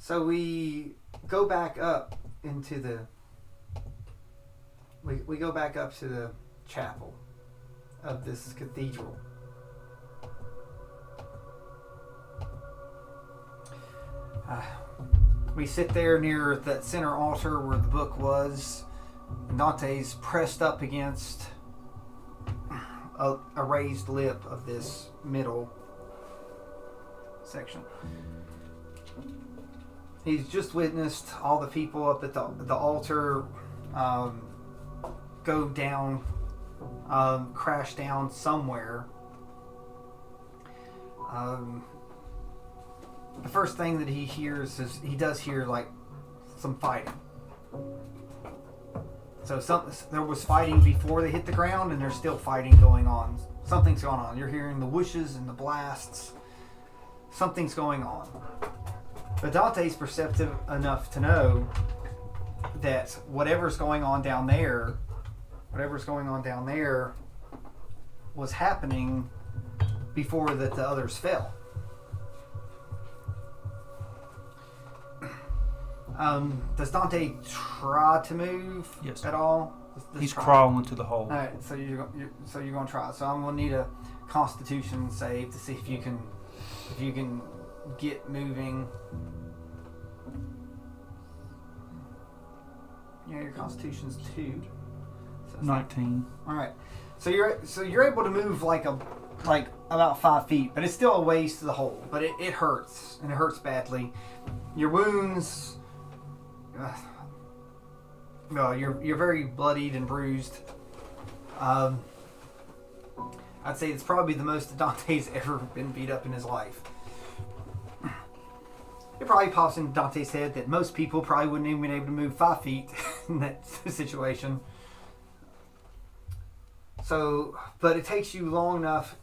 So we go back up into the. We go back up to the chapel of this cathedral. We sit there near that center altar where the book was. And Dante's pressed up against a raised lip of this middle section. He's just witnessed all the people up at the altar go down, crash down somewhere. The first thing that he hears is he does hear like some fighting. So there was fighting before they hit the ground, and there's still fighting going on. Something's going on. You're hearing the whooshes and the blasts. Something's going on. But Dante's perceptive enough to know that whatever's going on down there was happening before that the others fell. Does Donte try to move at all? He's crawling to the hole. All right, so you're going to try. So I'm going to need a Constitution save to see if you can get moving. Yeah, your Constitution's 2. So 19. All right. So you're able to move like about 5 feet, but it's still a ways to the hole. But it hurts, and it hurts badly. Your wounds. Well, you're very bloodied and bruised. I'd say it's probably the most that Dante's ever been beat up in his life. It probably pops in Dante's head that most people probably wouldn't even been able to move 5 feet in that situation. So, but it takes you long enough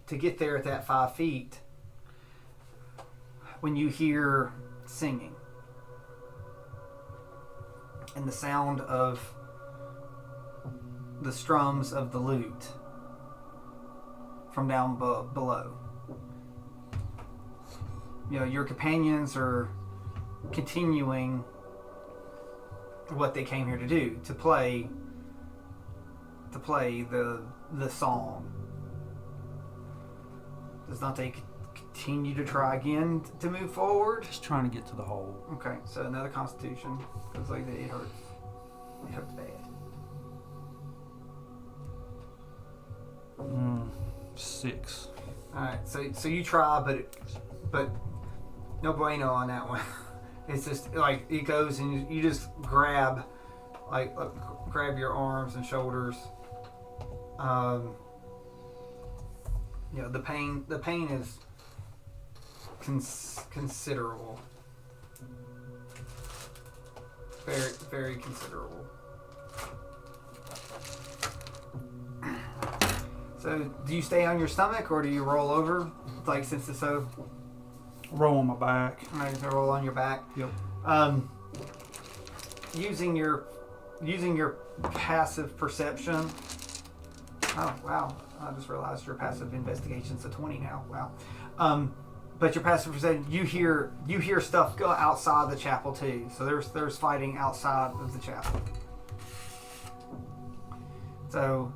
to get there at that 5 feet when you hear singing. And the sound of the strums of the lute from down below. You know, your companions are continuing what they came here to do, to play the song. Does Dante continue to try again to move forward? Just trying to get to the hole. Okay, so another Constitution, because like it hurts. It hurts bad. 6. All right, so you try, but no bueno on that one. It's just like it goes and you just grab your arms and shoulders. You know, the pain is considerable. Very, very considerable. So, do you stay on your stomach or do you roll over? Like, since it's so... Roll on my back. All right, so roll on your back. Yep. Using your passive perception. Oh, wow. I just realized your passive investigation's a 20 now. Wow. But your passive perception, you hear stuff go outside the chapel too. So there's fighting outside of the chapel. So,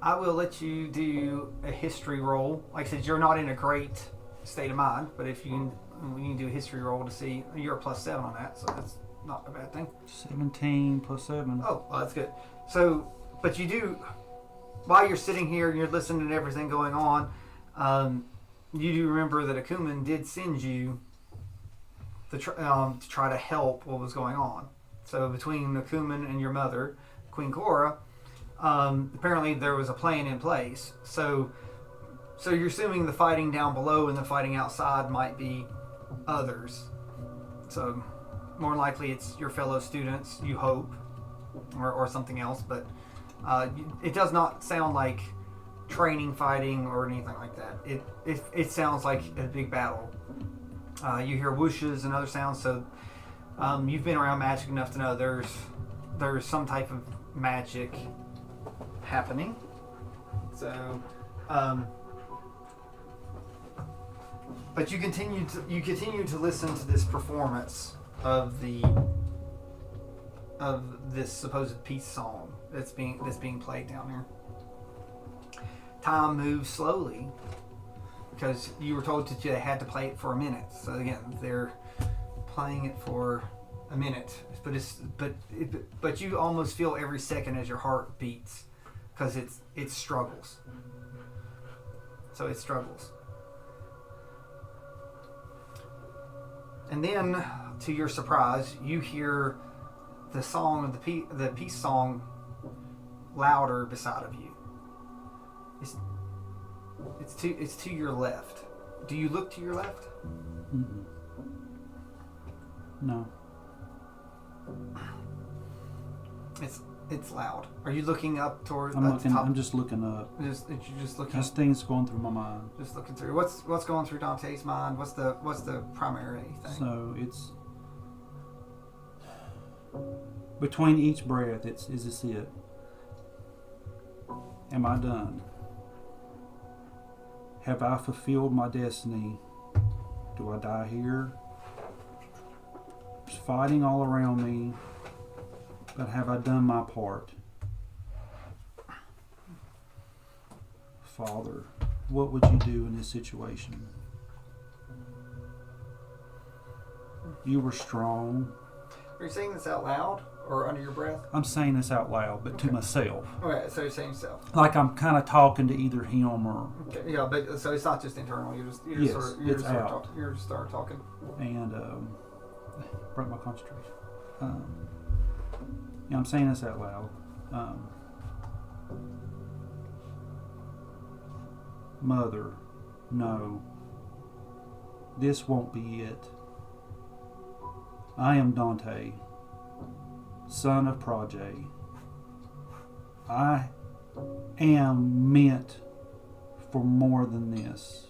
I will let you do a history roll. Like I said, you're not in a great state of mind, but if you can do a history roll to see, you're a +7 on that, so that's not a bad thing. 17 + 7. Oh, well, that's good. So, but you do, while you're sitting here and you're listening to everything going on, you do remember that Akumen did send you to try to help what was going on. So between Akumen and your mother, Queen Cora, apparently there was a plan in place. So you're assuming the fighting down below and the fighting outside might be others. So more than likely it's your fellow students, you hope, or something else. But it does not sound like training fighting or anything like that. It sounds like a big battle. You hear whooshes and other sounds. So you've been around magic enough to know there's some type of magic happening. So But you continue to listen to this performance of this supposed peace song that's being played down there. Time moves slowly because you were told that they had to play it for a minute. So again, they're playing it for a minute, but you almost feel every second as your heart beats because it struggles. So it struggles. And then, to your surprise, you hear the song of the peace song louder beside of you. It's to your left. Do you look to your left? Mm-mm. No. It's loud. Are you looking up toward? I'm just looking up. You're just looking. This thing's going through my mind. Just looking through. What's going through Dante's mind? What's the primary thing? So it's between each breath. Is this it? Am I done? Have I fulfilled my destiny? Do I die here? There's fighting all around me, but have I done my part? Father, what would you do in this situation? You were strong. Are you saying this out loud or under your breath? I'm saying this out loud, but to myself. Okay, so you're saying yourself. Like I'm kind of talking to either him or... Okay, yeah, but so it's not just internal. You just start talking. And broke my concentration. Yeah, I'm saying this out loud. Mother, no, this won't be it. I am Donte, son of Progé. I am meant for more than this.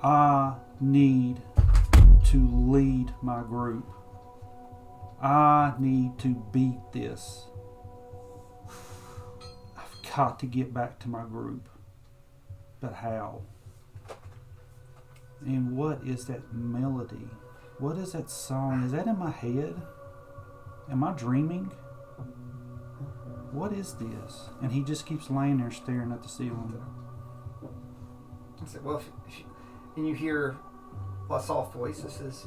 I need to lead my group. I need to beat this. I've got to get back to my group. But how? And what is that melody? What is that song? Is that in my head? Am I dreaming? What is this? And he just keeps laying there staring at the ceiling. I said, well, and you hear a soft voice that says,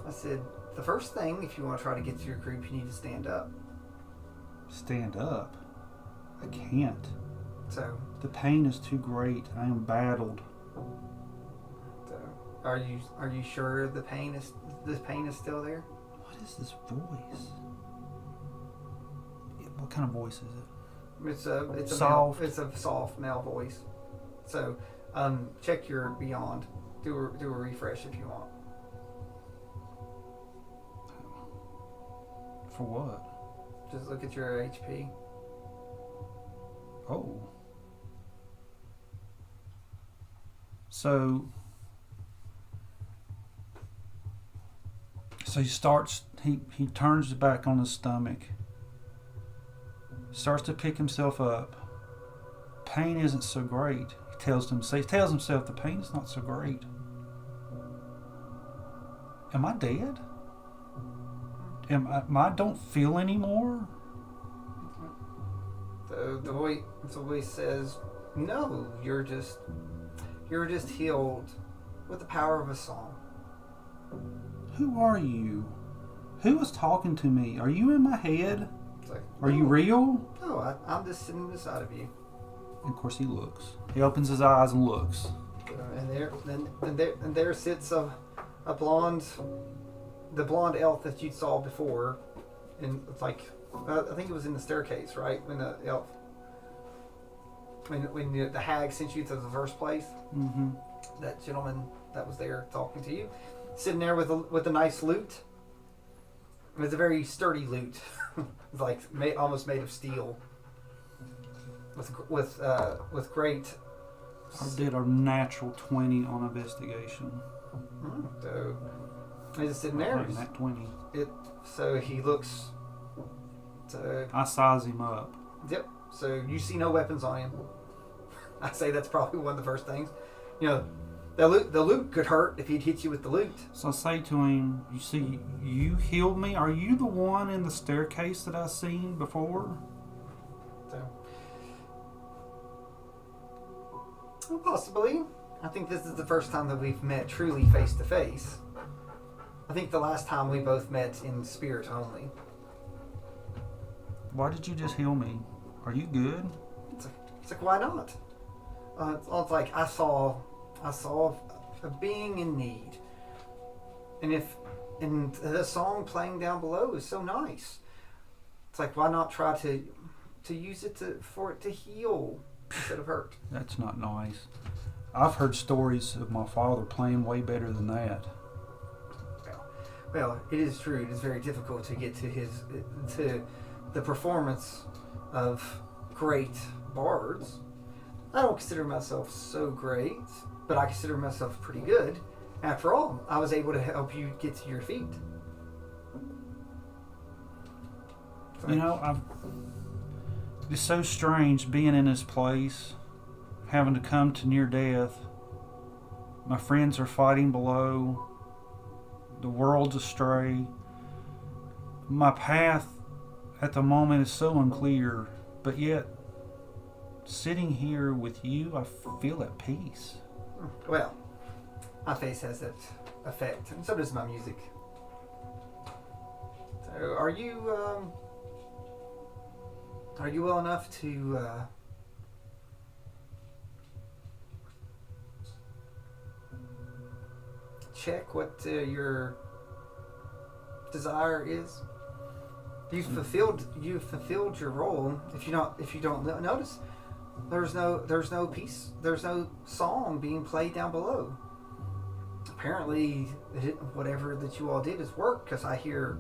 I said, the first thing, if you want to try to get to your group, you need to stand up. Stand up? I can't. So the pain is too great. I am battled. So are you sure this pain is still there? What is this voice? What kind of voice is it? It's soft. It's a soft male voice. So check your beyond. Do a refresh if you want. For what? Just look at your HP. Oh. So he turns back on his stomach, starts to pick himself up. Pain isn't so great. He tells himself the pain is not so great. Am I dead? I don't feel anymore? The voice says, no, you're just healed with the power of a song. Who are you? Who is talking to me? Are you in my head? It's like, Are you real? No, I'm just sitting beside of you. And of course he looks. He opens his eyes and looks. And there sits the blonde elf that you saw before, and it's like I think it was in the staircase, right? When the elf, when the hag sent you to the first place. Mm-hmm. That gentleman that was there talking to you, sitting there with a nice lute. It was a very sturdy lute, like almost made of steel. With great. I did a natural 20 on investigation. So he's just sitting there. That 20. So he looks. So I size him up. Yep. So you see no weapons on him. I say that's probably one of the first things. You know, The loot could hurt if he'd hit you with the loot. So I say to him, you see, you healed me? Are you the one in the staircase that I seen before? So, well, possibly. I think this is the first time that we've met truly face to face. I think the last time we both met in spirit only. Why did you just heal me? Are you good? It's like, why not? It's like I saw a being in need, and the song playing down below is so nice. It's like, why not try to use it for it to heal instead of hurt? That's not nice. I've heard stories of my father playing way better than that. Well, it is true. It is very difficult to get to the performance of great bards. I don't consider myself so great, but I consider myself pretty good. After all, I was able to help you get to your feet. You know, it's so strange being in this place, having to come to near death. My friends are fighting below. The world's astray. My path at the moment is so unclear, but yet sitting here with you, I feel at peace. Well, my face has that effect, and so does my music. So, are you well enough to check what your desire is? You've fulfilled your role. If you don't notice, there's no piece, there's no song being played down below. Apparently, whatever that you all did is work, because I hear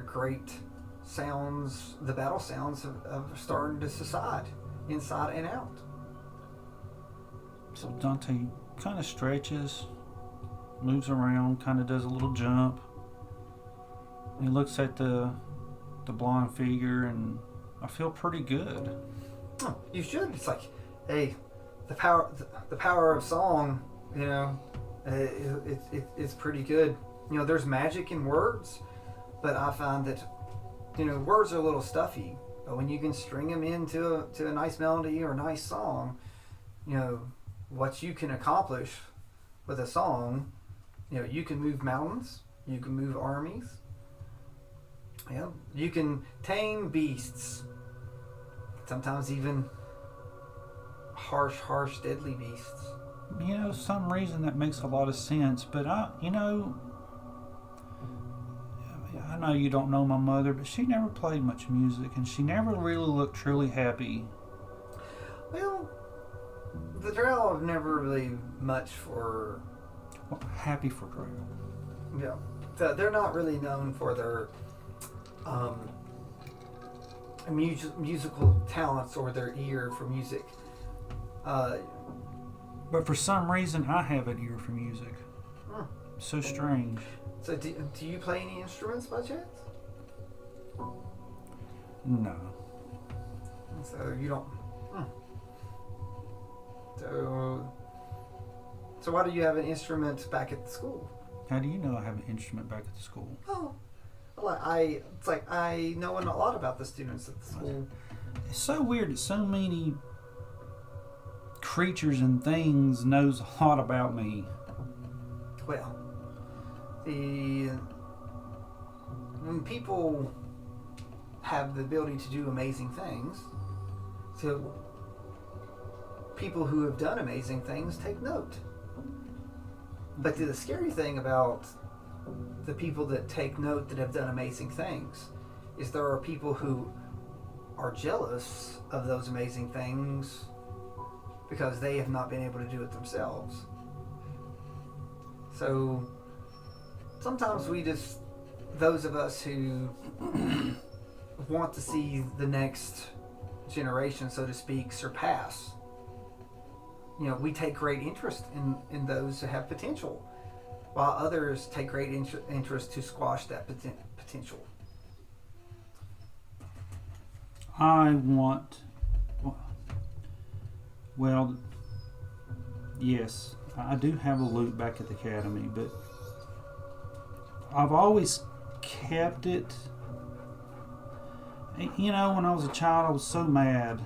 great sounds. The battle sounds of starting to subside inside and out. So Donte kind of stretches, moves around, kind of does a little jump. He looks at the blonde figure, and I feel pretty good. Oh, you should. It's like, hey, the power of song, you know, it's pretty good. You know, there's magic in words, but I find that, you know, words are a little stuffy. But when you can string them into a nice melody or a nice song, you know, what you can accomplish with a song, you know, you can move mountains, you can move armies. Yeah, you can tame beasts. Sometimes even harsh, deadly beasts. You know, some reason that makes a lot of sense, but I know you don't know my mother, but she never played much music, and she never really looked truly happy. Well, the Drow have never really much for... Well, happy for Drow. Yeah. So they're not really known for their musical talents or their ear for music. But for some reason, I have an ear for music. So strange. So do you play any instruments by chance? No. So you don't... So why do you have an instrument back at the school? How do you know I have an instrument back at the school? Oh, well, it's like I know a lot about the students at the school. It's so weird that so many creatures and things knows a lot about me. Well, when people have the ability to do amazing things, so people who have done amazing things take note. But the scary thing about the people that take note that have done amazing things is there are people who are jealous of those amazing things because they have not been able to do it themselves. So sometimes those of us who want to see the next generation, so to speak, surpass, you know, we take great interest in those who have potential, while others take great interest to squash that potential. I want... Well, yes. I do have a loot back at the academy, but I've always kept it. You know, when I was a child, I was so mad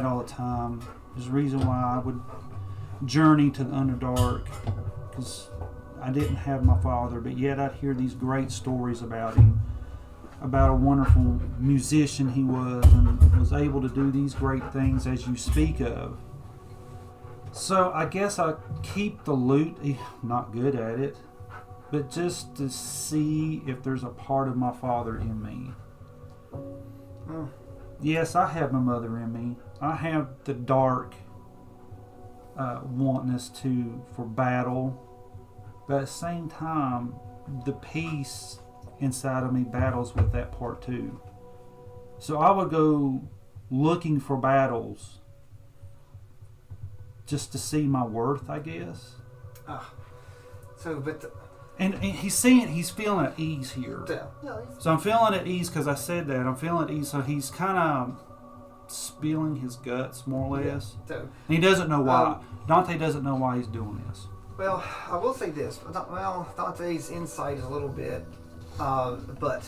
all the time. There's a reason why I would journey to the Underdark, because I didn't have my father, but yet I'd hear these great stories about him, about a wonderful musician he was, and was able to do these great things as you speak of. So I guess I keep the loot. I'm not good at it, but just to see if there's a part of my father in me. Yes, I have my mother in me. I have the dark wantness for battle, but at the same time, the peace inside of me battles with that part too. So I would go looking for battles just to see my worth, I guess. And he's feeling at ease here. So I'm feeling at ease because I said that. I'm feeling at ease. So he's kind of spilling his guts, more or less. And he doesn't know why. Donte doesn't know why he's doing this. Well, I will say this. Well, Dante's insight is a little bit, but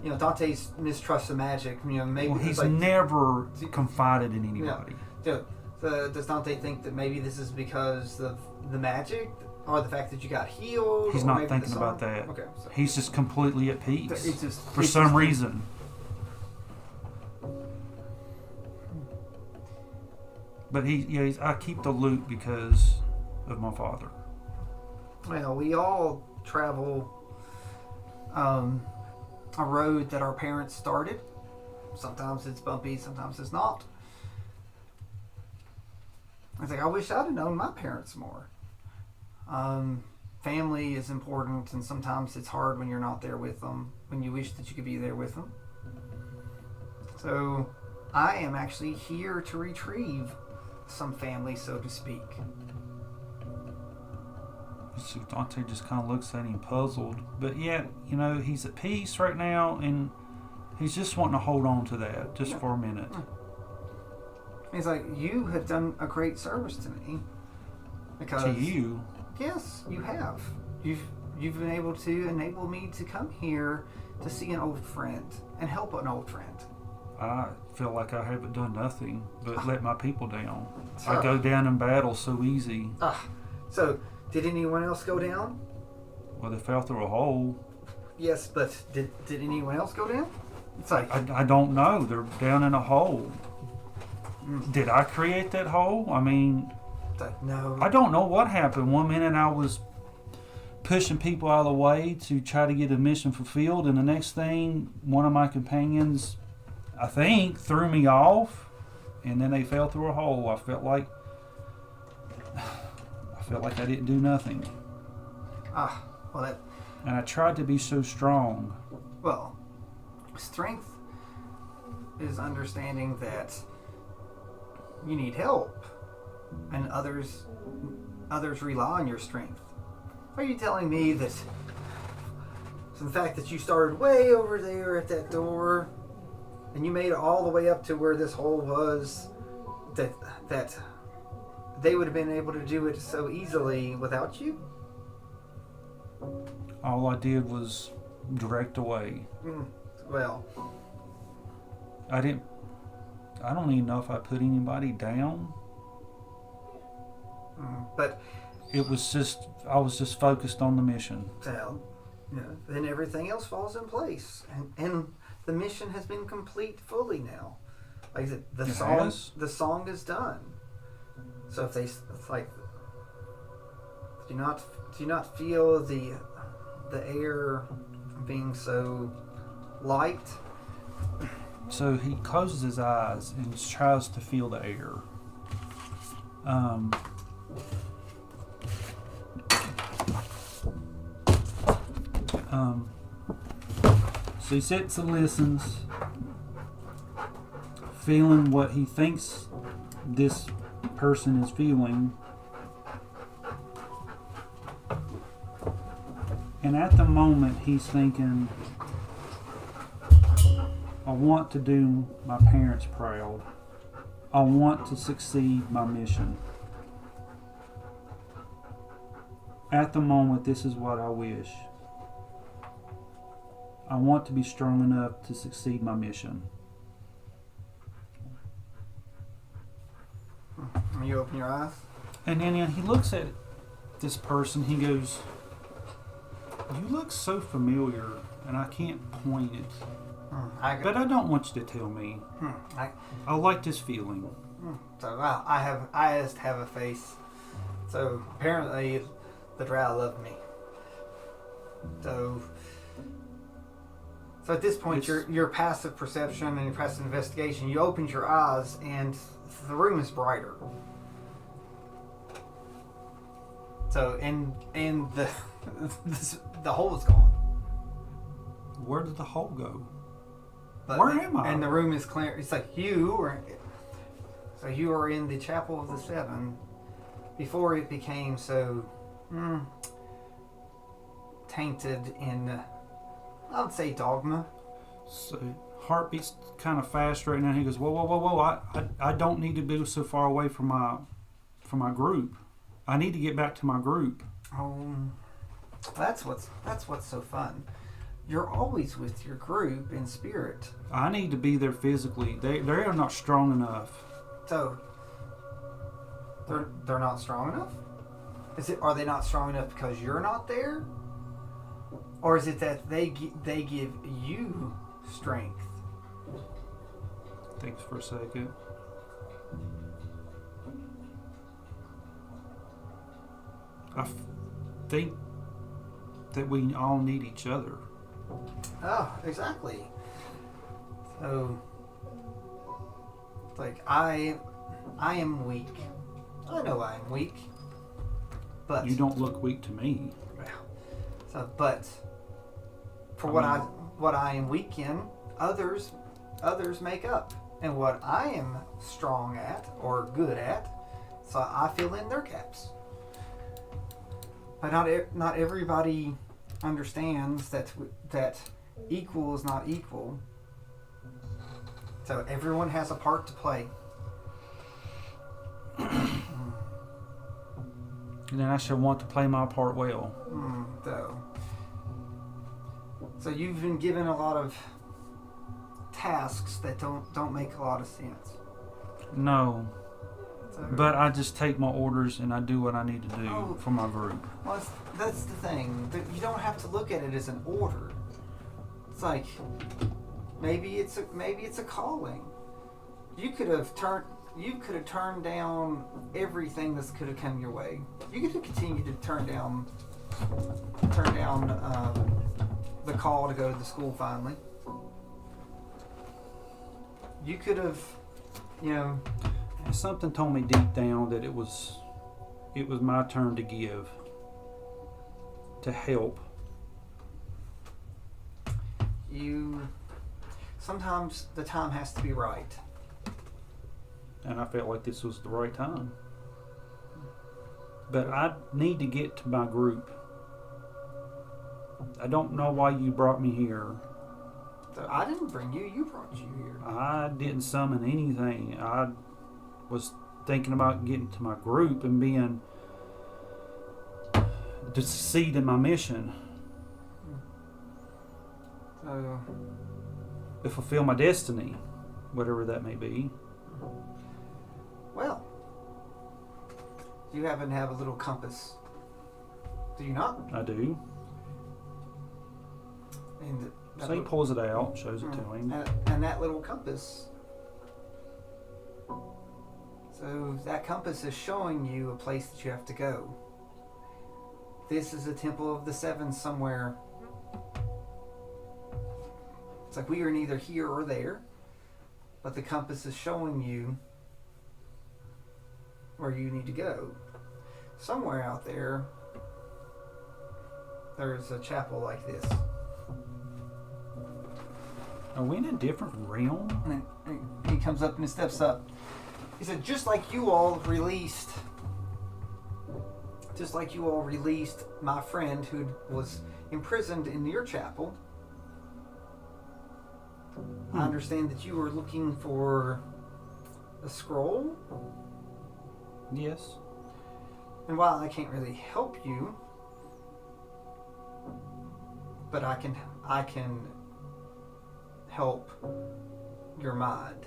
Dante's mistrust of magic. Maybe he's never confided in anybody. Does Donte think that maybe this is because of the magic? Or the fact that you got healed? He's not thinking about that. Okay, so he's just completely at peace for some reason. But I keep the loot because of my father. Well, we all travel a road that our parents started. Sometimes it's bumpy, sometimes it's not. I wish I'd have known my parents more. Family is important, and sometimes it's hard when you're not there with them, when you wish that you could be there with them. So I am actually here to retrieve some family, so to speak. So Donte just kind of looks at him puzzled, but yet, he's at peace right now, and he's just wanting to hold on to that just for a minute. He's like, you have done a great service to me. Because to you? Yes, you have. You've been able to enable me to come here to see an old friend and help an old friend. I feel like I haven't done nothing but let my people down. I go down in battle so easy. So, did anyone else go down? Well, they fell through a hole. Yes, but did anyone else go down? It's like I don't know. They're down in a hole. Did I create that hole? I mean... No. I don't know what happened. One minute I was pushing people out of the way to try to get a mission fulfilled, and the next thing, one of my companions, I think, threw me off, and then they fell through a hole. I felt like I didn't do nothing. And I tried to be so strong. Well, strength is understanding that you need help. And others rely on your strength. Are you telling me that the fact that you started way over there at that door and you made it all the way up to where this hole was, that they would have been able to do it so easily without you? All I did was direct away. Well, I don't even know if I put anybody down. But it was just, I was just focused on the mission. Then everything else falls in place, and the mission has been complete fully now. Like the song is done. So if it's like, do you not feel the air being so light? So he closes his eyes and tries to feel the air. So he sits and listens, feeling what he thinks this person is feeling. And at the moment he's thinking, I want to do my parents proud. I want to succeed my mission. At the moment, this is what I wish. I want to be strong enough to succeed my mission. You open your eyes. And then he looks at this person. He goes, "You look so familiar," and I can't point it. But I don't want you to tell me. I like this feeling. So I just have a face. So apparently, the drow love me. So at this point, your passive perception and your passive investigation, you opened your eyes and the room is brighter. So and the the hole is gone. Where did the hole go? But where am I? And the room is clear. It's like you are in the Chapel of the Seven before it became so tainted in, I would say, dogma. So heartbeat's kind of fast right now. He goes, whoa! I don't need to be so far away from my group. I need to get back to my group. Oh, that's what's so fun. You're always with your group in spirit. I need to be there physically. They are not strong enough. So they're not strong enough? Are they not strong enough because you're not there? Or is it that they give you strength? Thanks for a second. I think that we all need each other. Oh, exactly. So, it's like I am weak. I know I am weak, but you don't look weak to me. But for what I am weak in, others make up, and what I am strong at or good at, so I fill in their gaps. But not everybody understands that equal is not equal. So everyone has a part to play. And then I shall want to play my part well. So you've been given a lot of tasks that don't make a lot of sense. No. So, but I just take my orders and I do what I need to do for my group. Well, that's the thing. You don't have to look at it as an order. It's like maybe it's a calling. You could have turned down everything that could have come your way. You could have continued to turn down the call to go to the school finally. You could have, something told me deep down that it was my turn to give, to help. Sometimes the time has to be right. And I felt like this was the right time. But I need to get to my group. I don't know why you brought me here. I didn't bring you. You brought you here. I didn't summon anything. I was thinking about getting to my group and to succeed in my mission. To fulfill my destiny, whatever that may be. Well, you happen to have a little compass. Do you not? I do. And so he pulls it out, shows it to him. And that little compass. So that compass is showing you a place that you have to go. This is a Temple of the Seven somewhere. It's like we are neither here or there, but the compass is showing you where you need to go. Somewhere out there, there's a chapel like this. Are we in a different realm? And he comes up and he steps up. He said, just like you all released my friend who was imprisoned in your chapel, I understand that you were looking for a scroll? Yes. And while I can't really help you, but I can help your mind.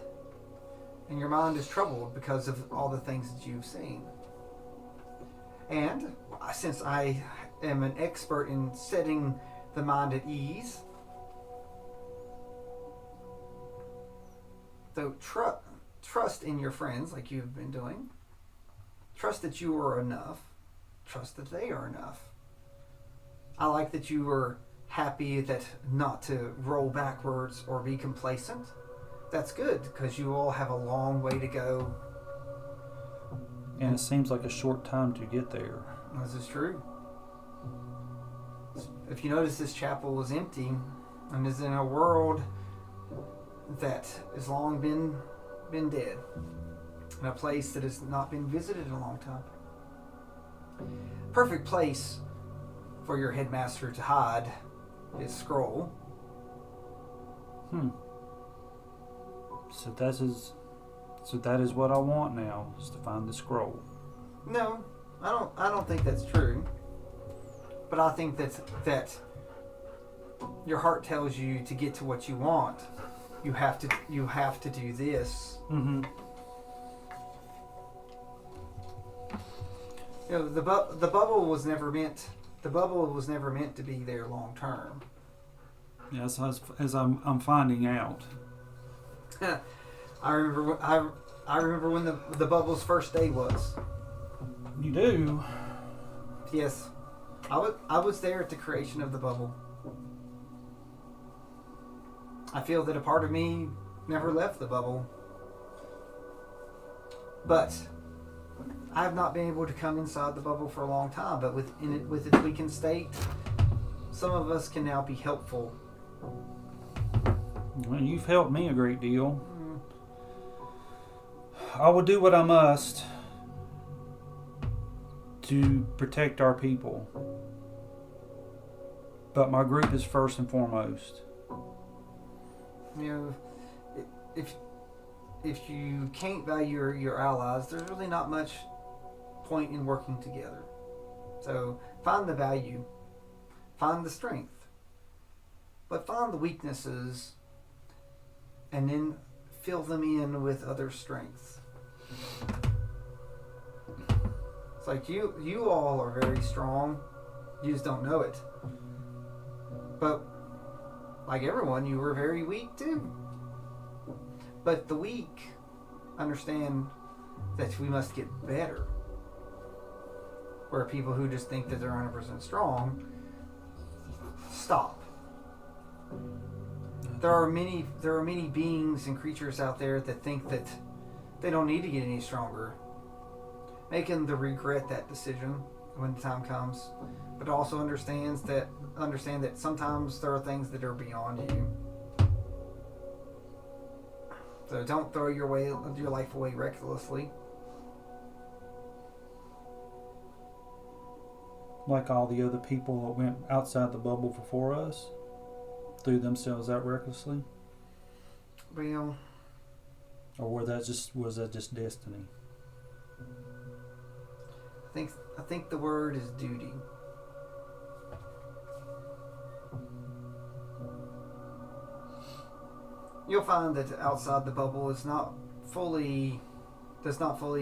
And your mind is troubled because of all the things that you've seen. And since I am an expert in setting the mind at ease, so trust in your friends like you've been doing. Trust that you are enough. Trust that they are enough. I like that you were happy that not to roll backwards or be complacent. That's good, because you all have a long way to go. And it seems like a short time to get there. This is true. If you notice, this chapel is empty and is in a world that has long been dead, in a place that has not been visited in a long time. Perfect place for your headmaster to hide his scroll. So that is what I want now, is to find the scroll. No, I don't think that's true. But I think that your heart tells you to get to what you want, you have to do this. Mm-hmm. You know, the bubble was never meant to be there long term. Yes, as I'm finding out. I remember when the bubble's first day was. You do? Yes, I was there at the creation of the bubble. I feel that a part of me never left the bubble, but I have not been able to come inside the bubble for a long time. But with its weakened state, some of us can now be helpful. Well, you've helped me a great deal. I will do what I must to protect our people. But my group is first and foremost. You know, if you can't value your allies, there's really not much point in working together. So find the value, find the strength, but find the weaknesses, and then fill them in with other strengths. It's like you all are very strong, you just don't know it. But like everyone, you were very weak too. But the weak understand that we must get better. Where people who just think that they're 100% strong stop. There are many beings and creatures out there that think that they don't need to get any stronger. Making them regret that decision when the time comes, but also understand that sometimes there are things that are beyond you. So don't throw your life away recklessly. Like all the other people that went outside the bubble before us, threw themselves out recklessly? Well, or was that just destiny? I think the word is duty. You'll find that outside the bubble does not fully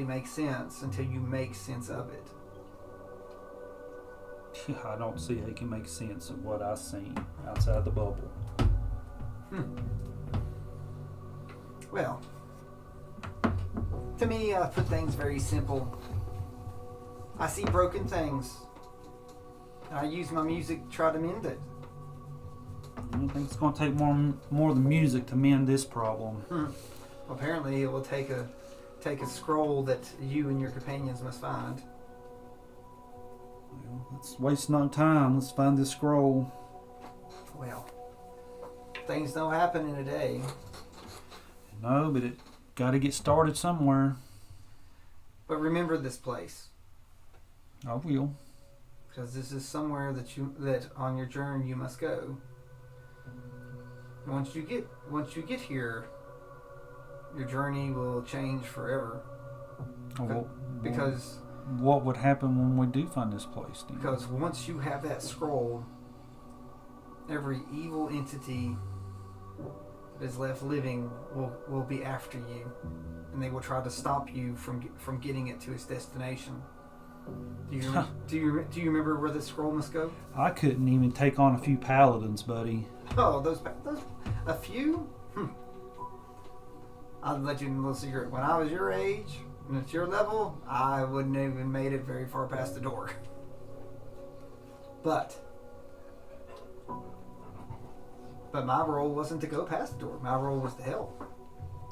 make sense until you make sense of it. I don't see how you can make sense of what I've seen outside the bubble. Well, to me, I put things very simple. I see broken things, and I use my music to try to mend it. I think it's going to take more than music to mend this problem. Well, apparently, it will take a scroll that you and your companions must find. Well, let's waste no time. Let's find this scroll. Well, things don't happen in a day. No, but it got to get started somewhere. But remember this place. I will. Because this is somewhere that on your journey you must go. Once you get here, your journey will change forever. Because what would happen when we do find this place? Because once you have that scroll, every evil entity that is left living will be after you, and they will try to stop you from getting it to its destination. Do you remember where the scroll must go? I couldn't even take on a few paladins, buddy. Oh, those a few? I'll let you know a secret. When I was your age and at your level, I wouldn't have even made it very far past the door. But my role wasn't to go past the door. My role was to help.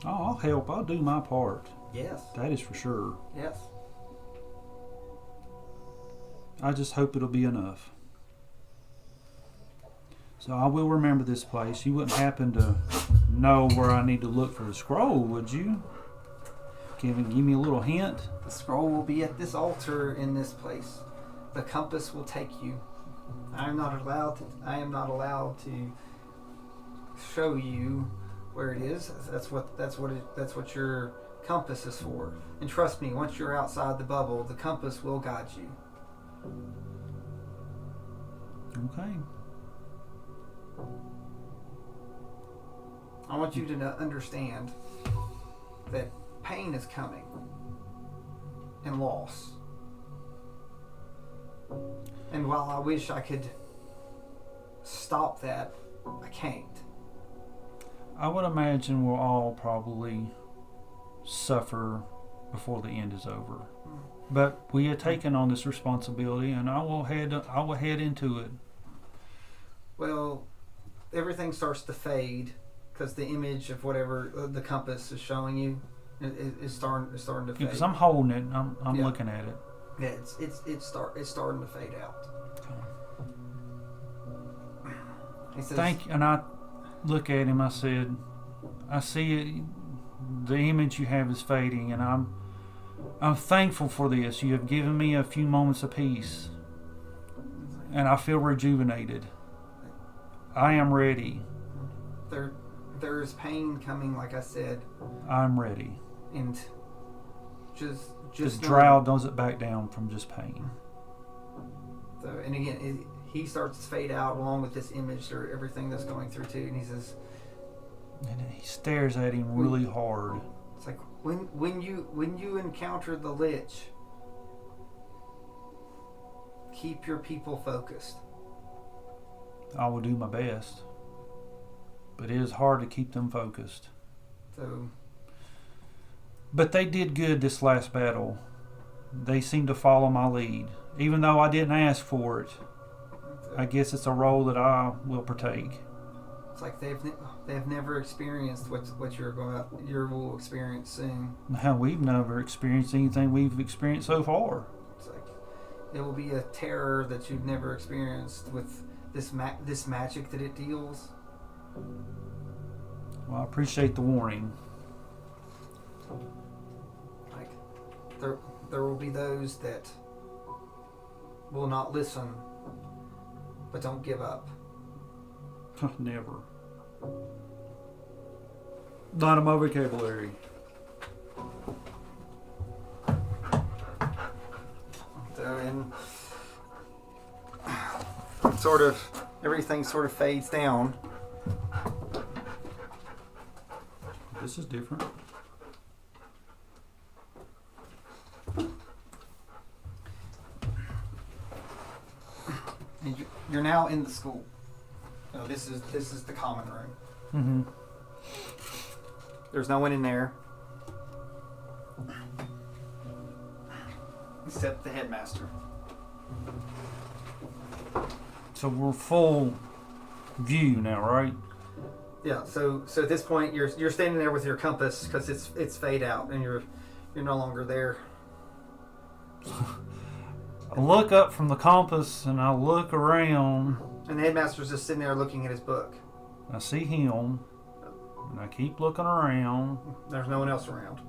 Oh, I'll help. I'll do my part. Yes. That is for sure. Yes. I just hope it'll be enough. So I will remember this place. You wouldn't happen to know where I need to look for the scroll, would you? Give me a little hint? The scroll will be at this altar in this place. The compass will take you. I am not allowed to show you where it is. That's what your compass is for. And trust me, once you're outside the bubble, the compass will guide you. Okay. I want you to understand that pain is coming and loss. And while I wish I could stop that, I can't. I would imagine we'll all probably suffer before the end is over. But we have taken on this responsibility, and I will head into it. Well, everything starts to fade because the image of whatever the compass is showing you is starting to fade. Because I'm holding it, I'm looking at it. Yeah, it's starting to fade out. Okay. He says, Thank you. And I look at him. I said, I see it, the image you have is fading, and I'm thankful for this. You have given me a few moments of peace, and I feel rejuvenated. I am ready. There is pain coming, like I said. I'm ready. And just the drow doesn't back down from just pain. So, and again, he starts to fade out along with this image or everything that's going through too. And he says, and he stares at him really hard. It's like when you encounter the Lich, keep your people focused. I will do my best, but it is hard to keep them focused. But they did good this last battle. They seemed to follow my lead, even though I didn't ask for it. I guess it's a role that I will partake. It's like they've never experienced what you will experience soon. Now we've never experienced anything we've experienced so far. It's like it will be a terror that you've never experienced with this magic that it deals. Well, I appreciate the warning. Like there will be those that will not listen, but don't give up. Never. Not in my vocabulary. So, and everything sort of fades down. This is different. And you're now in the school. So this is the common room. Mm-hmm. There's no one in there except the headmaster. So we're full view now, right? Yeah. So at this point, you're standing there with your compass because it's fade out and you're no longer there. I look up from the compass and I look around. And the headmaster's just sitting there looking at his book. I see him, and I keep looking around. There's no one else around.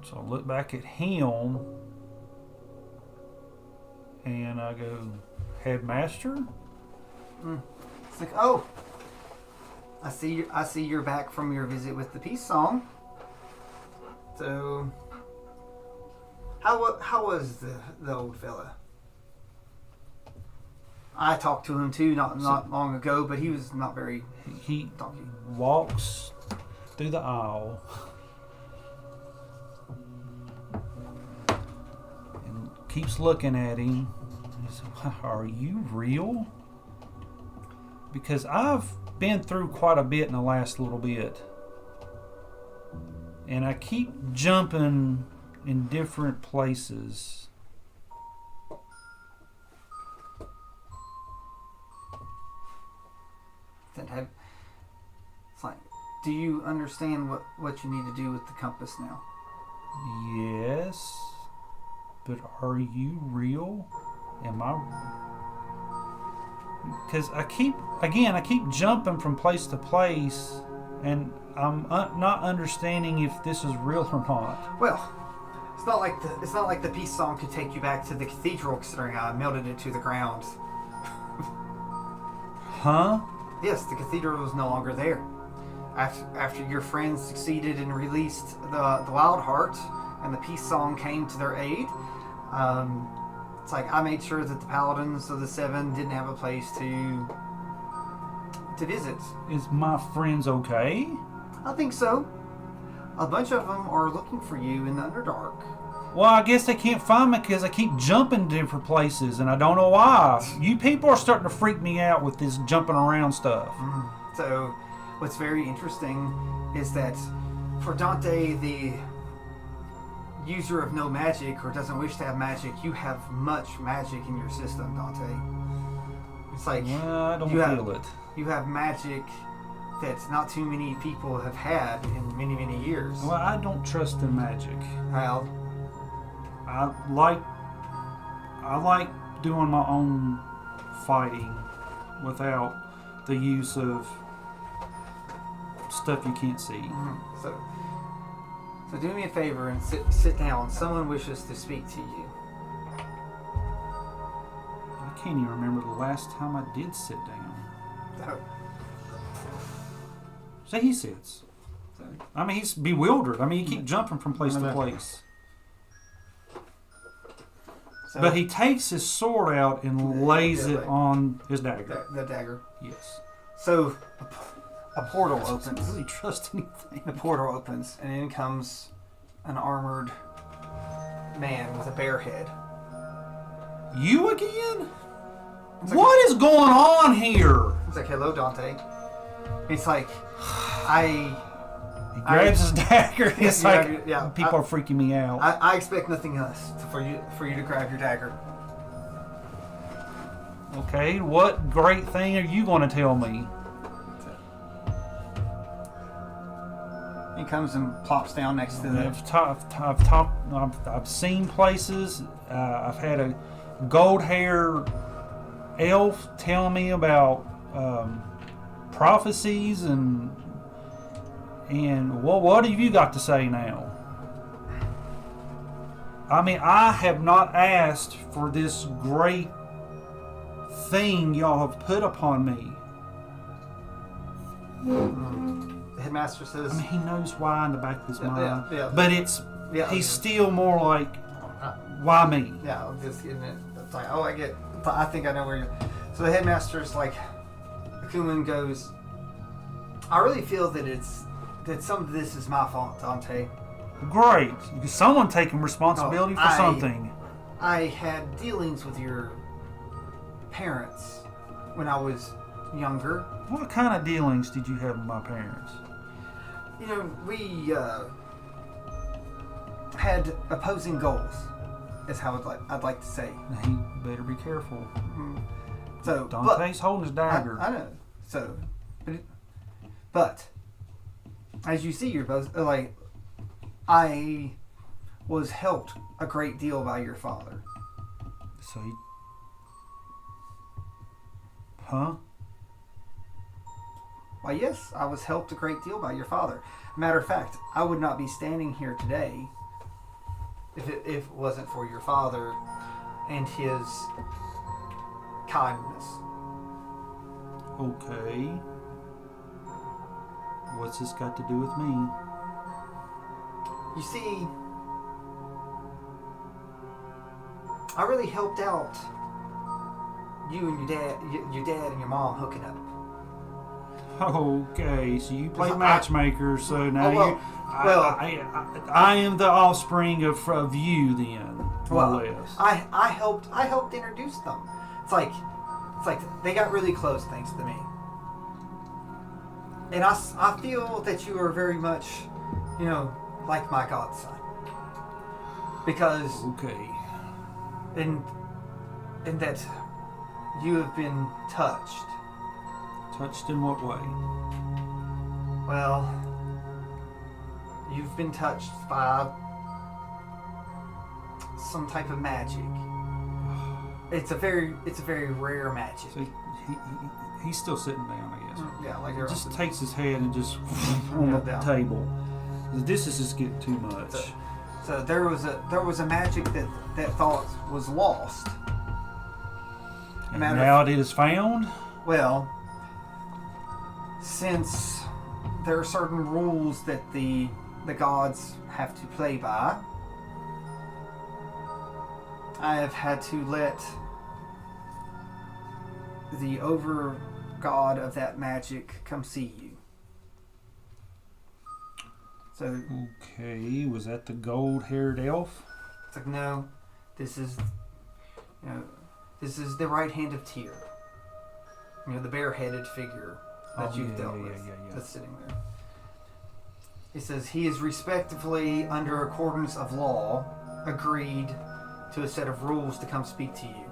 So I look back at him, and I go, Headmaster? It's like, oh, I see you're back from your visit with the peace song. So, how was the old fella? I talked to him too not long ago, but he was not very He talky. walks through the aisle and keeps looking at him. He says, "Are you real?" Because I've been through quite a bit in the last little bit. And I keep jumping in different places. It's like, do you understand what you need to do with the compass now? Yes, but are you real? Am I? Because I keep jumping from place to place, and I'm not understanding if this is real or not. Well, it's not like the peace song could take you back to the cathedral, considering I melted it to the ground. Huh? Yes, the cathedral was no longer there. After your friends succeeded and released the Wild Heart, and the peace song came to their aid, it's like I made sure that the Paladins of the Seven didn't have a place to visit. Is my friends okay? I think so. A bunch of them are looking for you in the Underdark. Well, I guess they can't find me because I keep jumping to different places, and I don't know why. You people are starting to freak me out with this jumping around stuff. So, what's very interesting is that for Donte, the user of no magic or doesn't wish to have magic, you have much magic in your system, Donte. It's like I don't feel it. You have magic that not too many people have had in many, many years. Well, I don't trust in magic. Well, I like doing my own fighting without the use of stuff you can't see. So do me a favor and sit down. Someone wishes to speak to you. I can't even remember the last time I did sit down. So he sits. I mean, he's bewildered. I mean, he keeps jumping from place to place. So, but he takes his sword out and lays it on his dagger. The dagger. Yes. So a portal opens. I don't really trust anything. The portal opens, and in comes an armored man with a bear head. You again? What is going on here? It's like, hello, Donte. It's like, He grabs his dagger. It's like, people are freaking me out. I expect nothing else for you to grab your dagger. Okay, what great thing are you going to tell me? He comes and plops down next to the... I've seen places. I've had a gold-haired elf tell me about prophecies and what have you got to say now? I mean, I have not asked for this great thing y'all have put upon me. The headmaster says... I mean, he knows why in the back of his mind. But he's still more like, why me? Yeah, I'm just getting it. It's like, I think I know where you're... So the headmaster's like... Akuman goes... I really feel that some of this is my fault, Donte. Great. Someone taking responsibility for something. I had dealings with your parents when I was younger. What kind of dealings did you have with my parents? You know, we had opposing goals, is how I'd like to say. He better be careful. So Dante's holding his dagger. I know. So, but as you see, you're both like, I was helped a great deal by your father. So he... Huh? Why, yes, I was helped a great deal by your father. Matter of fact, I would not be standing here today if it wasn't for your father and his kindness. Okay. What's this got to do with me? You see, I really helped out you and your dad and your mom hooking up. Okay, so you play Well, matchmaker, so now I am the offspring of you then, more or less. I helped introduce them. It's like they got really close thanks to me. And I feel that you are very much, like my godson. Because Okay. and that you have been touched. Touched in what way? Well, you've been touched by some type of magic. It's a very rare magic. So he's still sitting down, I guess. Yeah, like He you're just takes his head and just on the down. table. This is just getting too much. So there was a magic that thought was lost. And now it is found. Well, since there are certain rules that the gods have to play by, I have had to let the over god of that magic come see you. So Okay, was that the gold-haired elf? it's like, no, this is the right hand of Tyr. The bare-headed figure that you've dealt with. Yeah. That's sitting there. He says he is respectively, under accordance of law, agreed to a set of rules to come speak to you.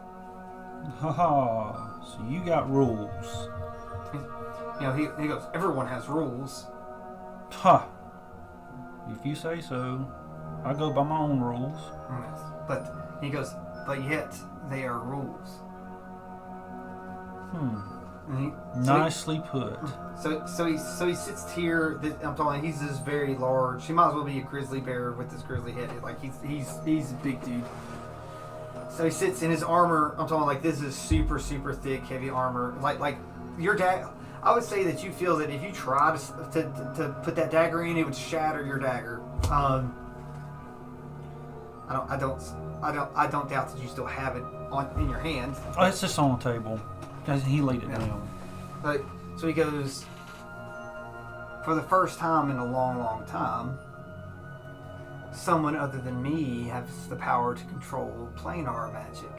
Haha, so you got rules. He goes, everyone has rules. Ha! If you say so. I go by my own rules. But he goes, but yet they are rules. Nicely put. So he sits here. I'm talking. He's this very large. He might as well be a grizzly bear with this grizzly head. Like he's a big dude. So he sits in his armor. I'm talking like this is super super thick, heavy armor. Like your dad. I would say that you feel that if you try to put that dagger in, it would shatter your dagger. I don't doubt that you still have it in your hand. Oh, it's just on the table. He laid it down. But so he goes, for the first time in a long, long time, someone other than me has the power to control planar magic.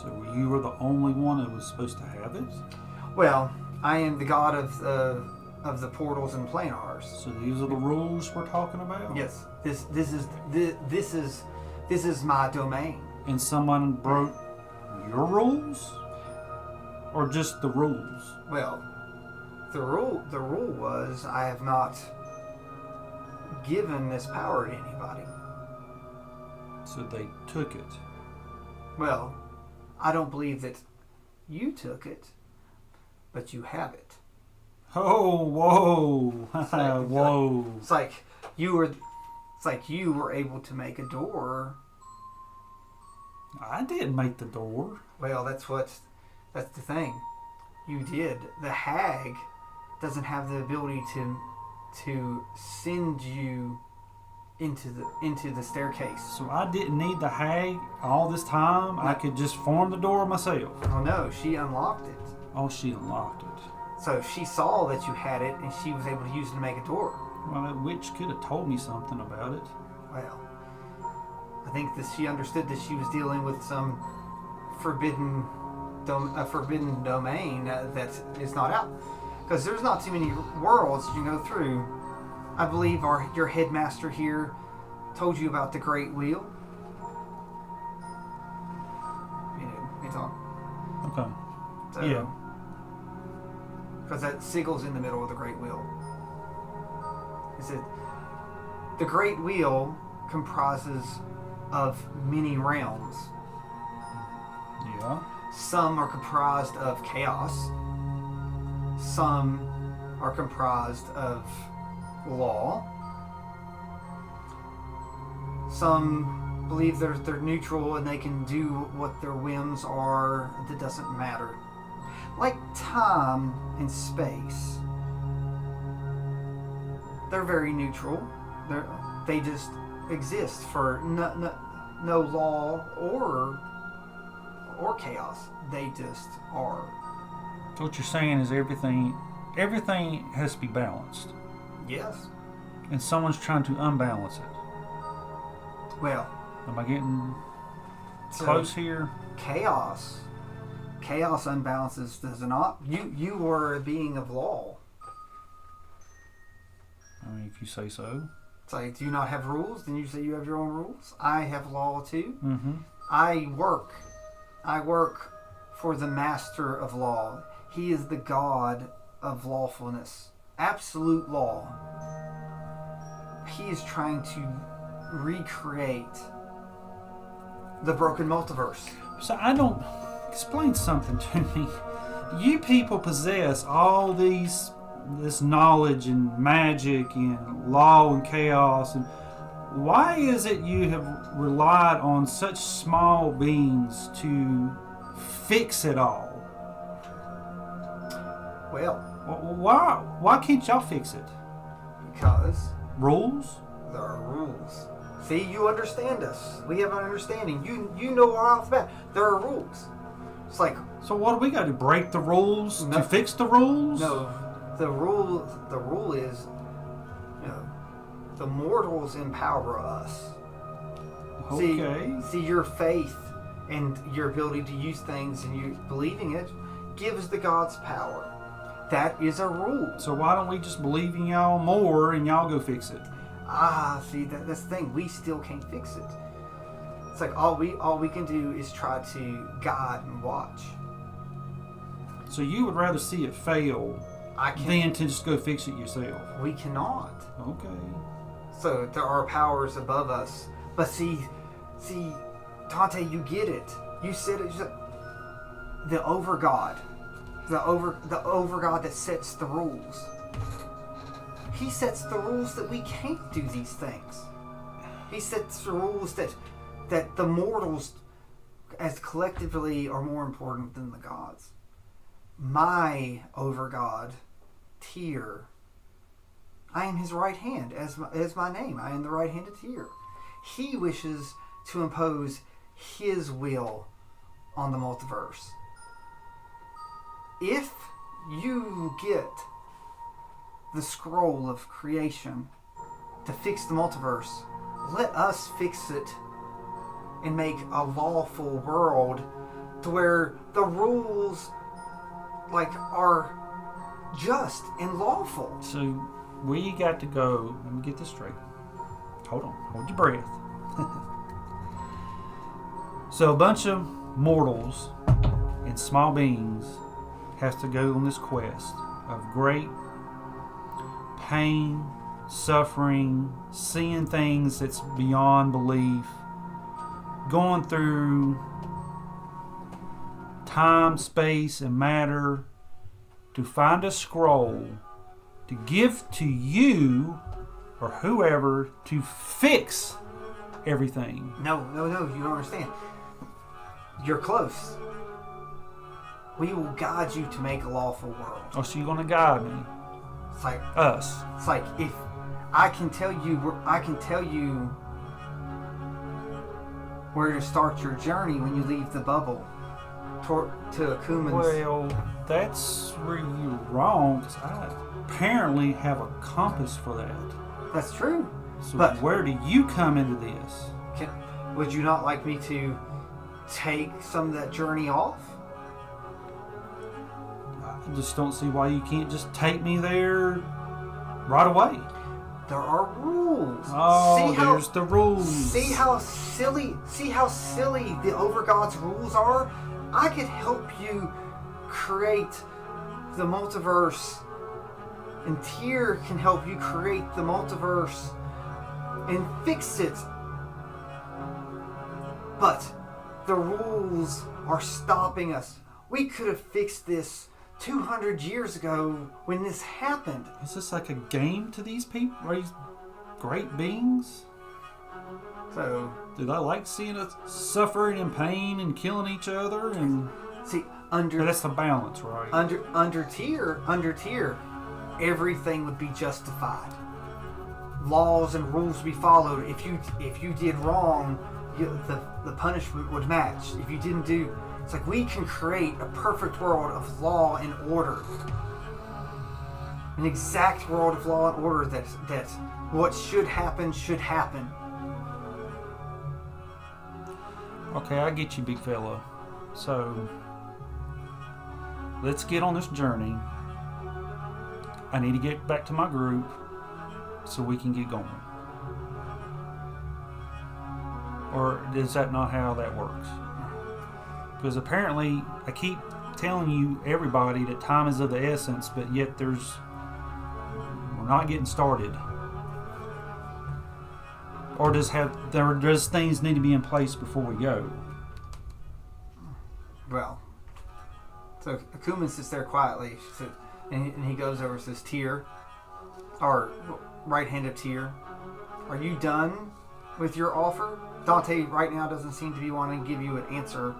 So you were the only one that was supposed to have it? Well, I am the god of the portals and planars. So these are the rules we're talking about? Yes. This is my domain. And someone broke your rules? Or just the rules? Well, the rule was I have not given this power to anybody. So they took it. Well, I don't believe that you took it, but you have it. Oh, whoa. Whoa. It's like you were able to make a door. I didn't make the door. Well, that's the thing. You did. The hag doesn't have the ability to send you into the staircase. So I didn't need the hag all this time? I could just form the door myself? Oh no, she unlocked it. Oh, she unlocked it. So she saw that you had it, and she was able to use it to make a door. Well, that witch could have told me something about it. Well, I think that she understood that she was dealing with some forbidden domain that is not out. Because there's not too many worlds you can go through. I believe your headmaster here told you about the Great Wheel. You talk. Okay. So, Yeah. Because that sigil's in the middle of the Great Wheel. He said, the Great Wheel comprises of many realms. Yeah. Some are comprised of chaos. Some are comprised of law. Some believe they're neutral and they can do what their whims are. That doesn't matter. Like time and space. They're very neutral. They just exist for no law or chaos. They just are. So what you're saying is everything has to be balanced, Yes. and someone's trying to unbalance it. Well, Am I getting so close here? chaos unbalances does not. You were a being of law. I mean, if you say so. It's like, do you not have rules? Then you say you have your own rules. I have law too. Mm-hmm. I work for the master of law. He is the God of lawfulness, absolute law. He is trying to recreate the broken multiverse. So I don't explain something to me. You people possess all this knowledge and magic and law and chaos, and why is it you have relied on such small beings to fix it all? Well, Why can't y'all fix it? because Rules? there are rules. See, you understand us. We have an understanding. You know our alphabet. There are rules. It's like, So what do we got to break the rules No. to fix the rules? no, the rule is, the mortals empower us. Okay. See, your faith and your ability to use things and you believing it gives the gods power. That is a rule. So why don't we just believe in y'all more and y'all go fix it? See, that's the thing. We still can't fix it. It's like all we can do is try to guide and watch. So you would rather see it fail I can't. than to just go fix it yourself? We cannot. Okay. So there are powers above us. But see, Donte, you get it. You said it. The overgod, the overgod that sets the rules. He sets the rules that we can't do these things. He sets the rules that the mortals, as collectively, are more important than the gods. My overgod, Tyr, I am his right hand, as my name. I am the right-handed Tyr. He wishes to impose his will on the multiverse. If you get the scroll of creation to fix the multiverse, let us fix it and make a lawful world to where the rules are just and lawful. So we got to go. Let me get this straight. Hold on. Hold your breath. So a bunch of mortals and small beings has to go on this quest of great pain, suffering, seeing things that's beyond belief, going through time, space, and matter to find a scroll to give to you or whoever to fix everything. No, you don't understand. You're close. We will guide you to make a lawful world. Oh, so you're going to guide me? It's like Us. if I can tell you where to start your journey when you leave the bubble to Akuman's. Well, that's where you're wrong, because I apparently have a compass for that. That's true. So But- where do you come into this? Would you not like me to take some of that journey off? I just don't see why you can't just take me there right away. There are rules. Oh, there's the rules. See how silly the Overgod's rules are? I could help you create the multiverse, and Tyr can help you create the multiverse and fix it. But the rules are stopping us. We could have fixed this 200 years ago when this happened. Is this like a game to these people? Are these great beings? So, Do they like seeing us suffering and pain and killing each other? And see, but that's the balance, right? under Tyr, everything would be justified. Laws and rules would be followed. If you did wrong, the punishment would match. If you didn't do, It's like we can create a perfect world of law and order. An exact world of law and order that what should happen should happen. Okay, I get you, big fella. So, let's get on this journey. I need to get back to my group so we can get going. Or is that not how that works? Because apparently I keep telling you, everybody, that time is of the essence, but yet we're not getting started. Or does things need to be in place before we go? Well, so Akuman sits there quietly, and he goes over and says, Tyr, or right hand of Tyr, are you done with your offer? Donte right now doesn't seem to be wanting to give you an answer.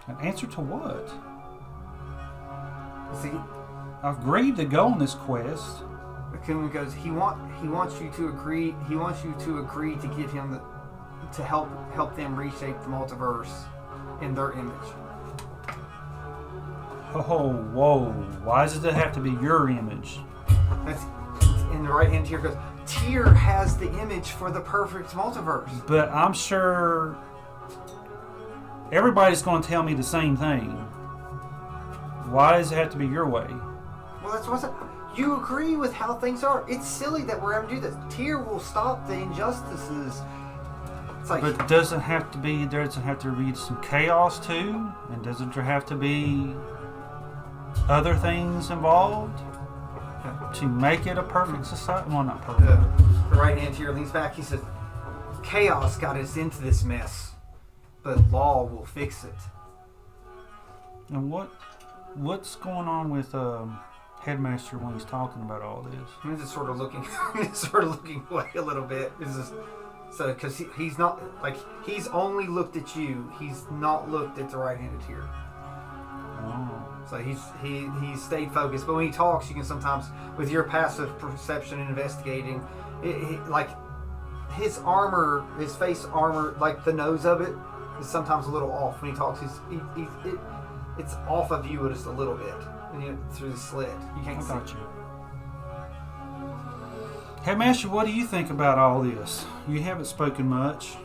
An answer to what? See, I've agreed to go on this quest. Akuman goes, he wants you to agree. He wants you to agree to give him to help them reshape the multiverse in their image. Oh, whoa! Why does it have to be your image? That's in the right hand. Tyr goes, Tyr has the image for the perfect multiverse. But I'm sure everybody's going to tell me the same thing. Why does it have to be your way? Well, that's what's you agree with how things are. It's silly that we're having to do this. Tyr will stop the injustices. It's like, but doesn't have to be some chaos too? And doesn't there have to be other things involved to make it a perfect society? Well, not perfect. The right hand Tyr leans back. He says, chaos got us into this mess, but law will fix it. And what's going on with Headmaster when he's talking about all this? I'm just sort of looking away a little bit. It's just, so because he's not like he's only looked at you. He's not looked at the right-handed Tyr. Oh. So he's stayed focused. But when he talks, you can sometimes, with your passive perception and investigating, like his armor, his face armor, like the nose of it is sometimes a little off when he talks. It's off of you just a little bit. Through the slit. You can't see. I got you. Headmaster, what do you think about all this? You haven't spoken much.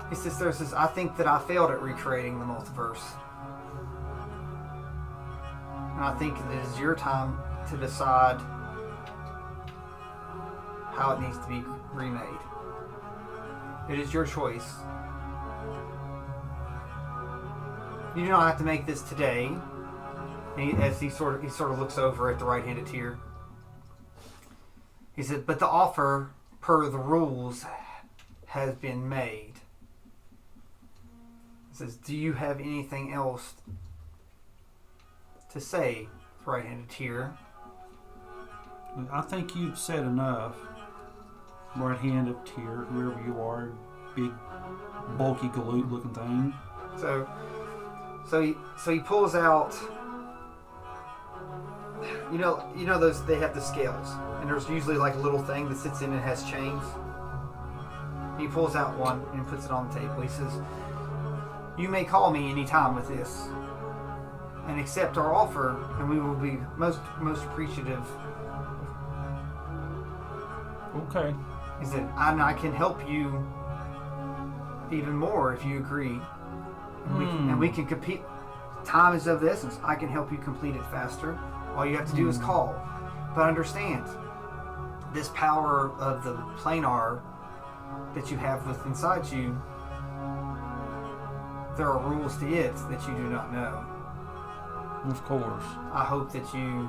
He says, I think that I failed at recreating the multiverse. And I think it is your time to decide how it needs to be remade. It is your choice. You do not have to make this today. And he sort of looks over at the right-handed Tyr. He said, but the offer per the rules has been made. He says, do you have anything else to say, right-handed Tyr? I think you've said enough. Right-handed Tyr, whoever you are, big, bulky, galoot-looking thing. So he pulls out. You know those, they have the scales, and there's usually like a little thing that sits in and has chains. He pulls out one and puts it on the table. He says, "You may call me any time with this, and accept our offer, and we will be most appreciative." Okay. He said, "And I can help you even more if you agree, and we can compete. Time is of the essence. I can help you complete it faster. All you have to do is call. But understand, this power of the planar that you have within inside you, there are rules to it that you do not know. Of course. I hope that you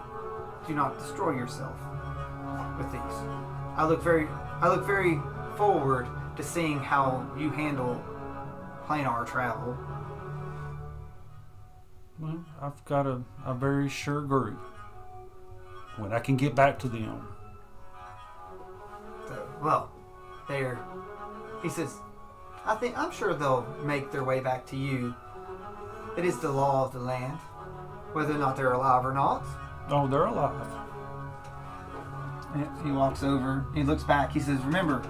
do not destroy yourself with these. I look very forward to seeing how you handle planar travel." Well, I've got a very sure group. When I can get back to them. So, well, there. He says, I'm sure they'll make their way back to you. It is the law of the land, whether or not they're alive or not. Oh, they're alive. And he walks over. He looks back. He says, "Remember,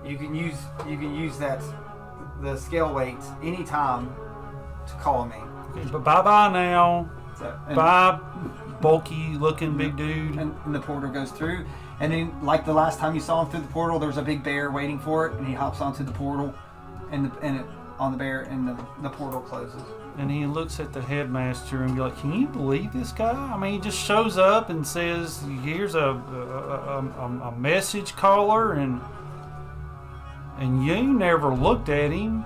You can use the scale weight anytime to call me. Okay, but bye now. So, Bye, bulky looking big dude. and the porter goes through, and then like the last time you saw him through the portal, there was a big bear waiting for it, and he hops onto the portal, and on the bear, and the portal closes. And he looks at the headmaster and be like, "Can you believe this guy? I mean, he just shows up and says, here's a message caller, and you never looked at him."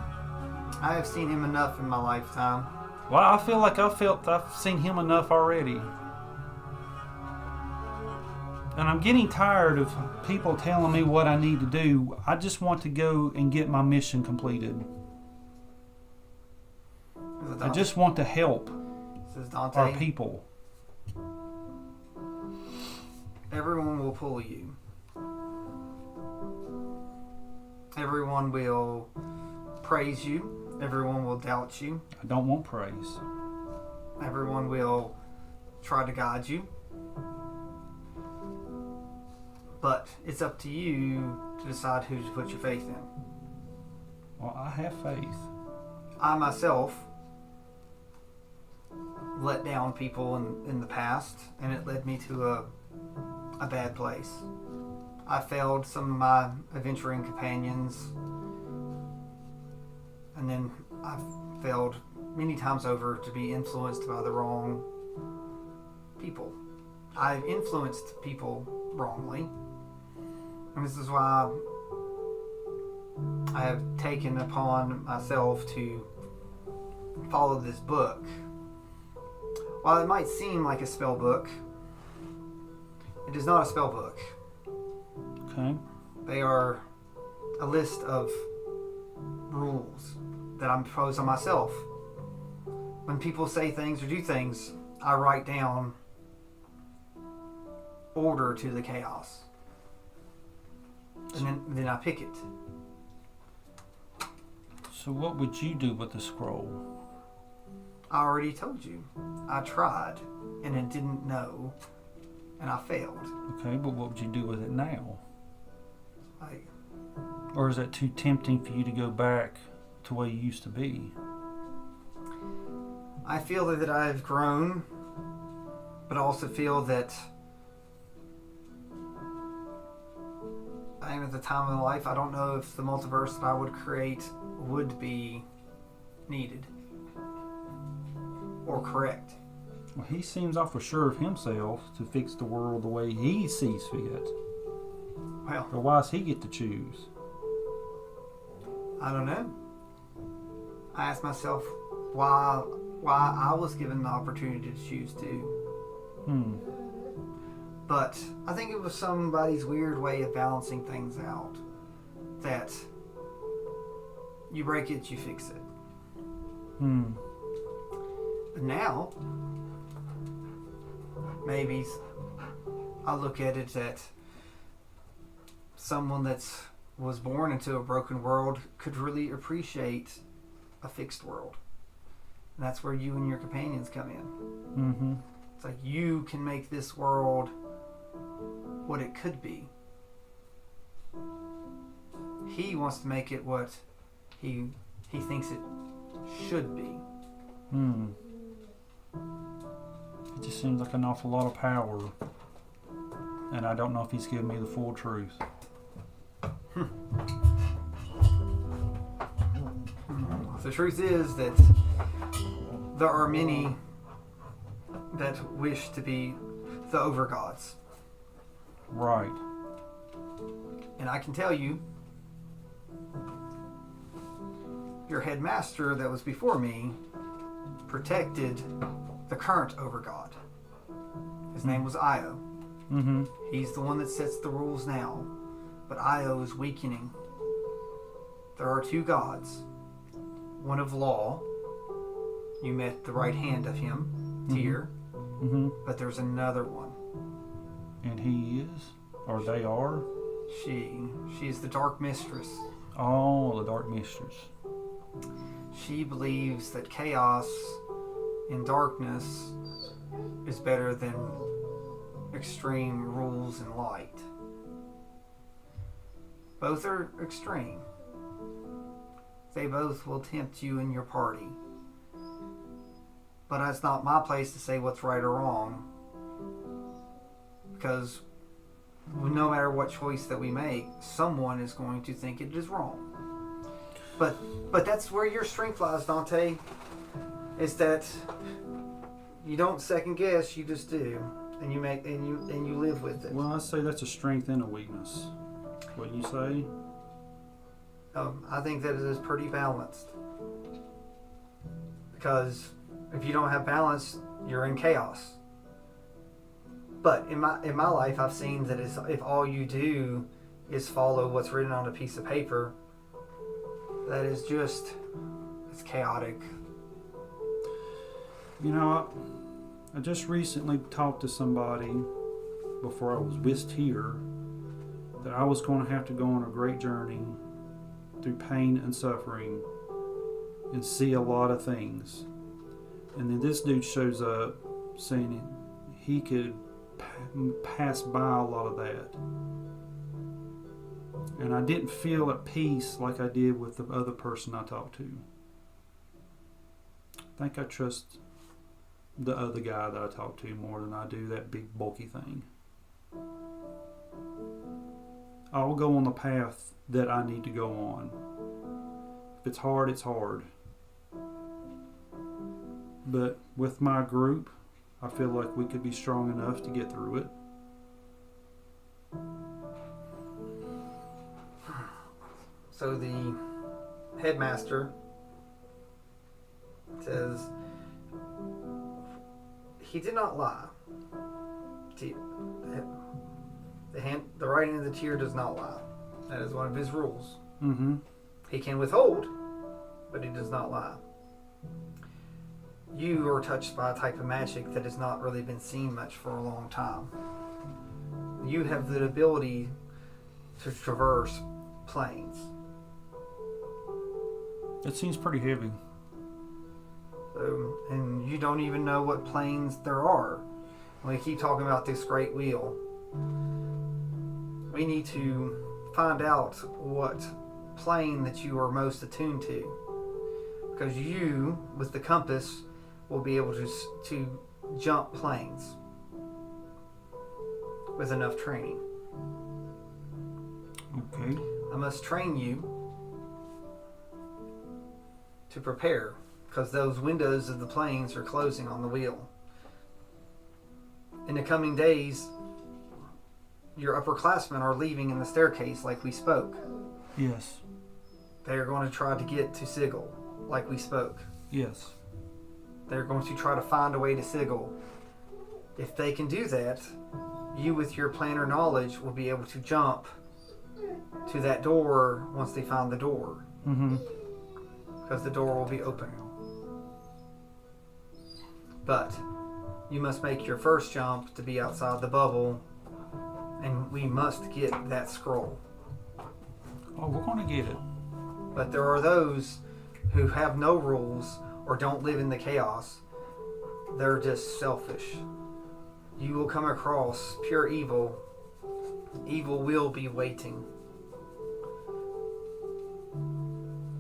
I have seen him enough in my lifetime. Well, I feel like I've seen him enough already. And I'm getting tired of people telling me what I need to do. I just want to go and get my mission completed. I just want to help Says Donte. our people. Everyone will pull you. Everyone will praise you. Everyone will doubt you. I don't want praise. Everyone will try to guide you. But it's up to you to decide who to put your faith in. Well, I have faith. I myself let down people in the past, and it led me to a bad place. I failed some of my adventuring companions, and then I've failed many times over to be influenced by the wrong people. I've influenced people wrongly, and this is why I have taken upon myself to follow this book. While it might seem like a spell book, it is not a spell book. Okay. They are a list of rules that I'm imposed on myself. When people say things or do things, I write down order to the chaos. And then I pick it. So what would you do with the scroll? I already told you. I tried, and it didn't know, and I failed. Okay, but what would you do with it now? Like, Or is that too tempting for you to go back to where you used to be? I feel that I've grown, but I also feel that I am at the time of my life. I don't know if the multiverse that I would create would be needed or correct. Well, he seems awful sure of himself to fix the world the way he sees fit. Well, Or why does he get to choose? I don't know. I asked myself why I was given the opportunity to choose to. But I think it was somebody's weird way of balancing things out. That you break it, you fix it. But now, maybe I look at it that someone that was born into a broken world could really appreciate a fixed world. And that's where you and your companions come in. It's like you can make this world what it could be. He wants to make it what he thinks it should be. It just seems like an awful lot of power. And I don't know if he's giving me the full truth. The truth is that there are many that wish to be the overgods. Right. And I can tell you, your headmaster that was before me protected the current overgod. His name was Io. He's the one that sets the rules now. But Io is weakening. There are two gods. One of law. You met the right hand of him, Tyr. But there's another one. And he is? Or they are? She is the Dark Mistress. Oh, the Dark Mistress. She believes that chaos and darkness is better than extreme rules and light. Both are extreme. They both will tempt you in your party. But it's not my place to say what's right or wrong. Because no matter what choice that we make, someone is going to think it is wrong. But that's where your strength lies, Donte. Is that you don't second guess, you just do. And you make and you live with it. Well, I say that's a strength and a weakness. What you say? I think that it is pretty balanced. Because if you don't have balance, you're in chaos. But in my life, I've seen that if all you do is follow what's written on a piece of paper, that is just, it's chaotic. You know, I just recently talked to somebody before I was whisked here that I was going to have to go on a great journey through pain and suffering and see a lot of things. And then this dude shows up saying he could pass by a lot of that. And I didn't feel at peace like I did with the other person I talked to. I think I trust the other guy that I talked to more than I do that big bulky thing. I'll go on the path that I need to go on. If it's hard, it's hard. But with my group, I feel like we could be strong enough to get through it. So the headmaster says he did not lie. The writing of the tear does not lie. That is one of his rules. Mm-hmm. He can withhold, but he does not lie. You are touched by a type of magic that has not really been seen much for a long time. You have the ability to traverse planes. That seems pretty heavy. And you don't even know what planes there are. We keep talking about this great wheel. We need to find out what plane that you are most attuned to. Because you, with the compass, will be able to jump planes with enough training. Okay. I must train you to prepare, because those windows of the planes are closing on the wheel. In the coming days, your upperclassmen are leaving in the staircase like we spoke. Yes. They are going to try to get to Sigil like we spoke. Yes. They're going to try to find a way to Sigil. If they can do that, you with your planner knowledge will be able to jump to that door once they find the door. Mm-hmm. Because the door will be open. But you must make your first jump to be outside the bubble, and we must get that scroll. Oh, we're going to get it. But there are those who have no rules or don't live in the chaos. They're just selfish. You will come across pure evil. Evil will be waiting.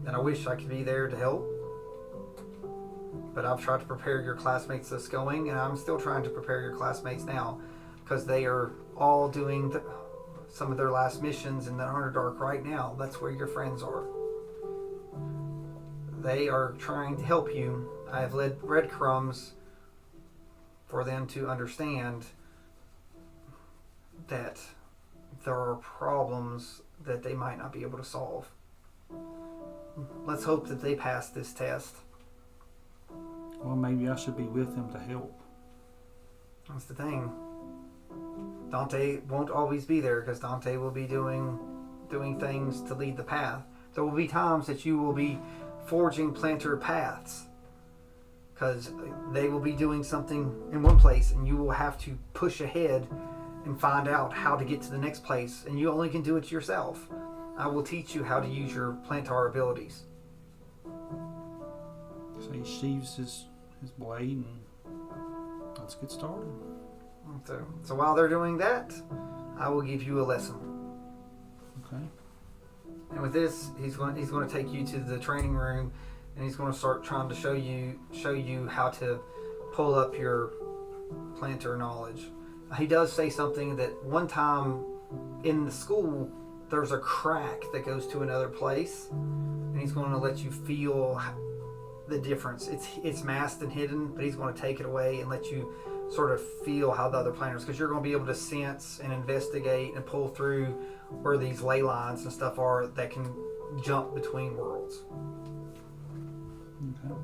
And I wish I could be there to help. But I've tried to prepare your classmates that's going, and I'm still trying to prepare your classmates now, because they are all doing some of their last missions in the Underdark right now. That's where your friends are. They are trying to help you. I have led breadcrumbs for them to understand that there are problems that they might not be able to solve. Let's hope that they pass this test. Well, maybe I should be with them to help. That's the thing. Donte won't always be there, because Donte will be doing things to lead the path. There will be times that you will be forging planter paths, because they will be doing something in one place and you will have to push ahead and find out how to get to the next place, and you only can do it yourself. I will teach you how to use your plantar abilities. So he sheaves his blade, and let's get started. So while they're doing that, I will give you a lesson. Okay. And with this, he's going to take you to the training room, and he's going to start trying to show you how to pull up your planter knowledge. He does say something that one time in the school there's a crack that goes to another place, and he's going to let you feel the difference. It's masked and hidden, but he's going to take it away and let you sort of feel how the other planners, because you're going to be able to sense and investigate and pull through where these ley lines and stuff are that can jump between worlds. Okay.